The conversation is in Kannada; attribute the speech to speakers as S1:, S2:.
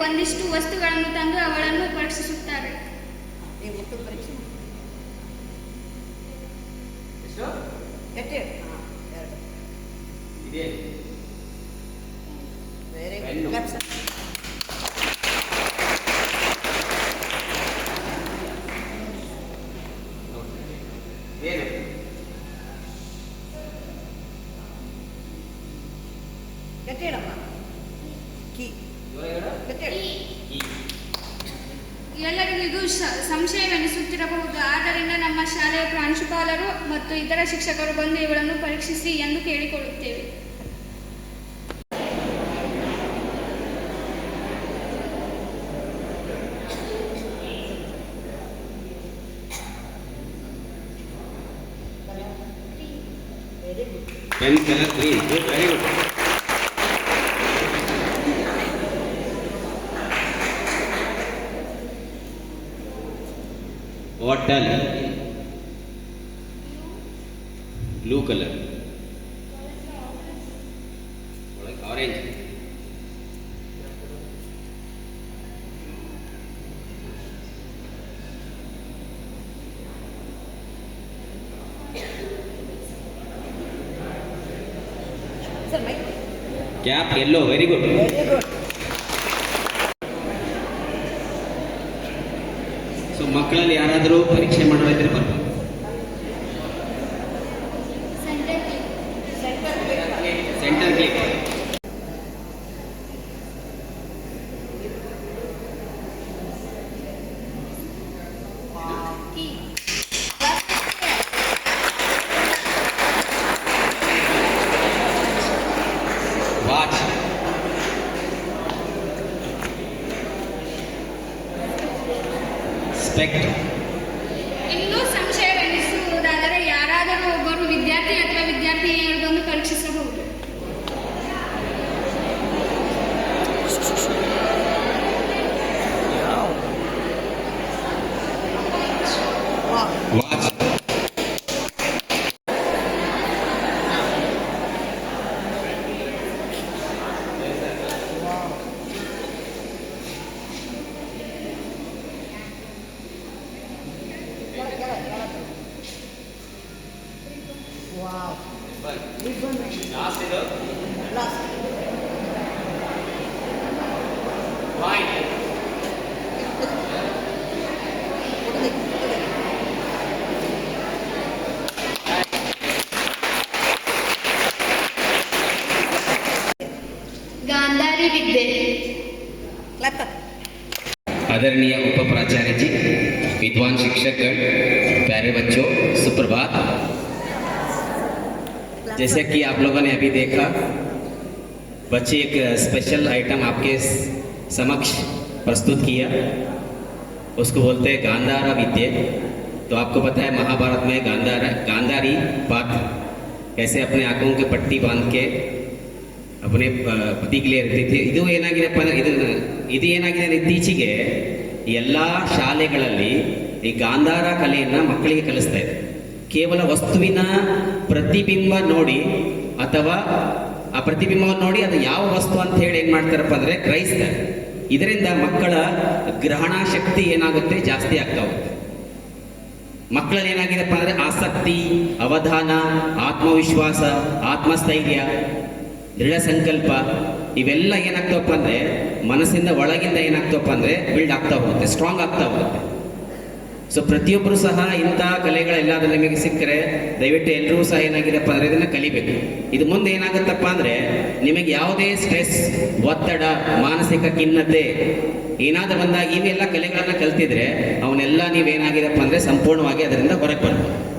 S1: ಒಂದಿಷ್ಟು ವಸ್ತುಗಳನ್ನು ತಂದು ಅವಳನ್ನು ಪರೀಕ್ಷಿಸುತ್ತಾರೆ. ಎಲ್ಲರಿಗೂ ಸಂಶಯವೆನಿಸುತ್ತಿರಬಹುದು. ಆದ್ದರಿಂದ ನಮ್ಮ ಶಾಲೆಯ ಪ್ರಾಂಶುಪಾಲರು ಮತ್ತು ಇತರ ಶಿಕ್ಷಕರು ಬಂದು ಇವುಗಳನ್ನು ಪರೀಕ್ಷಿಸಿ ಎಂದು ಕೇಳಿಕೊಳ್ಳುತ್ತೇವೆ.
S2: Bottle, blue color, like orange. Cap yellow, very good.
S3: Very good.
S2: So ಮಕ್ಕಳಲ್ಲಿ ಯಾರಾದರೂ ಪರೀಕ್ಷೆ ಮಾಡೋದಿದ್ರೆ ಬರ್ಬೋದು. Centre click. ವಾಚ್. ಸ್ಪೆಕ್ಟ್.
S1: ಇನ್ನೂ ಸಂಶಯವೆನಿಸುವುದಾದರೆ ಯಾರಾದರೂ ಒಬ್ಬರು ವಿದ್ಯಾರ್ಥಿ ಅಥವಾ ವಿದ್ಯಾರ್ಥಿನಿಯರು ಬಂದು ಪರೀಕ್ಷಿಸಬಹುದು.
S2: Watch.
S3: Wow.
S2: Last is the
S3: Last.
S2: wine.
S1: Gandhari ವಿದ್ಯೆ.
S2: आदरणीय उप प्राचार्य जी, विद्वान शिक्षकगण, प्यारे बच्चों, सुप्रभात। जैसे कि आप लोगों ने अभी देखा, बच्चे एक स्पेशल आइटम आपके समक्ष प्रस्तुत किया, उसको बोलते हैं गांधारा विद्या। तो आपको पता है महाभारत में गांधारी बात कैसे अपने आंखों के पट्टी बांध के अपने ಪತಿಗೆ ಇರ್ತಿತ್ತು. ಇದು ಏನಾಗಿದೆಪ್ಪ ಅಂದರೆ ಇದು ಏನಾಗಿದೆ ಅಂದರೆ ಇತ್ತೀಚೆಗೆ ಎಲ್ಲ ಶಾಲೆಗಳಲ್ಲಿ ಈ ಗಾಂಧಾರ ಕಲೆಯನ್ನು ಮಕ್ಕಳಿಗೆ ಕಲಿಸ್ತಾ ಇದೆ. ಕೇವಲ ವಸ್ತುವಿನ ಪ್ರತಿಬಿಂಬ ನೋಡಿ ಅಥವಾ ಆ ಪ್ರತಿಬಿಂಬವನ್ನು ನೋಡಿ ಅದು ಯಾವ ವಸ್ತು ಅಂತ ಹೇಳಿ ಏನು ಮಾಡ್ತಾರಪ್ಪ ಅಂದರೆ ಗ್ರಹಿಸ್ತಾರೆ. ಇದರಿಂದ ಮಕ್ಕಳ ಗ್ರಹಣ ಶಕ್ತಿ ಏನಾಗುತ್ತೆ, ಜಾಸ್ತಿ ಆಗ್ತಾ ಹೋಗುತ್ತೆ. ಮಕ್ಕಳಲ್ಲಿ ಏನಾಗಿದೆಪ್ಪ ಅಂದರೆ ಆಸಕ್ತಿ, ಅವಧಾನ, ಆತ್ಮವಿಶ್ವಾಸ, ಆತ್ಮಸ್ಥೈರ್ಯ, ದೃಢ ಸಂಕಲ್ಪ ಇವೆಲ್ಲ ಏನಾಗ್ತವಪ್ಪ ಅಂದರೆ ಮನಸ್ಸಿಂದ ಒಳಗಿಂದ ಏನಾಗ್ತವಪ್ಪ ಅಂದರೆ ಬಿಲ್ಡ್ ಆಗ್ತಾ ಹೋಗುತ್ತೆ, ಸ್ಟ್ರಾಂಗ್ ಆಗ್ತಾ ಹೋಗುತ್ತೆ. ಸೊ ಪ್ರತಿಯೊಬ್ಬರು ಸಹ ಇಂಥ ಕಲೆಗಳೆಲ್ಲಾದ್ರೂ ನಿಮಗೆ ಸಿಕ್ಕರೆ ದಯವಿಟ್ಟು ಎಲ್ಲರೂ ಸಹ ಏನಾಗಿದೆಪ್ಪ ಅಂದರೆ ಇದನ್ನು ಕಲಿಬೇಕು. ಇದು ಮುಂದೆ ಏನಾಗುತ್ತಪ್ಪ ಅಂದರೆ ನಿಮಗೆ ಯಾವುದೇ ಸ್ಟ್ರೆಸ್, ಒತ್ತಡ, ಮಾನಸಿಕ ಖಿನ್ನತೆ ಏನಾದರೂ ಬಂದಾಗ ಇವೆಲ್ಲ ಕಲೆಗಳನ್ನು ಕಲ್ತಿದ್ರೆ ಅವನ್ನೆಲ್ಲ ನೀವೇನಾಗಿದೆಪ್ಪ ಅಂದರೆ ಸಂಪೂರ್ಣವಾಗಿ ಅದರಿಂದ ಹೊರಗೆ ಬರ್ಬೋದು.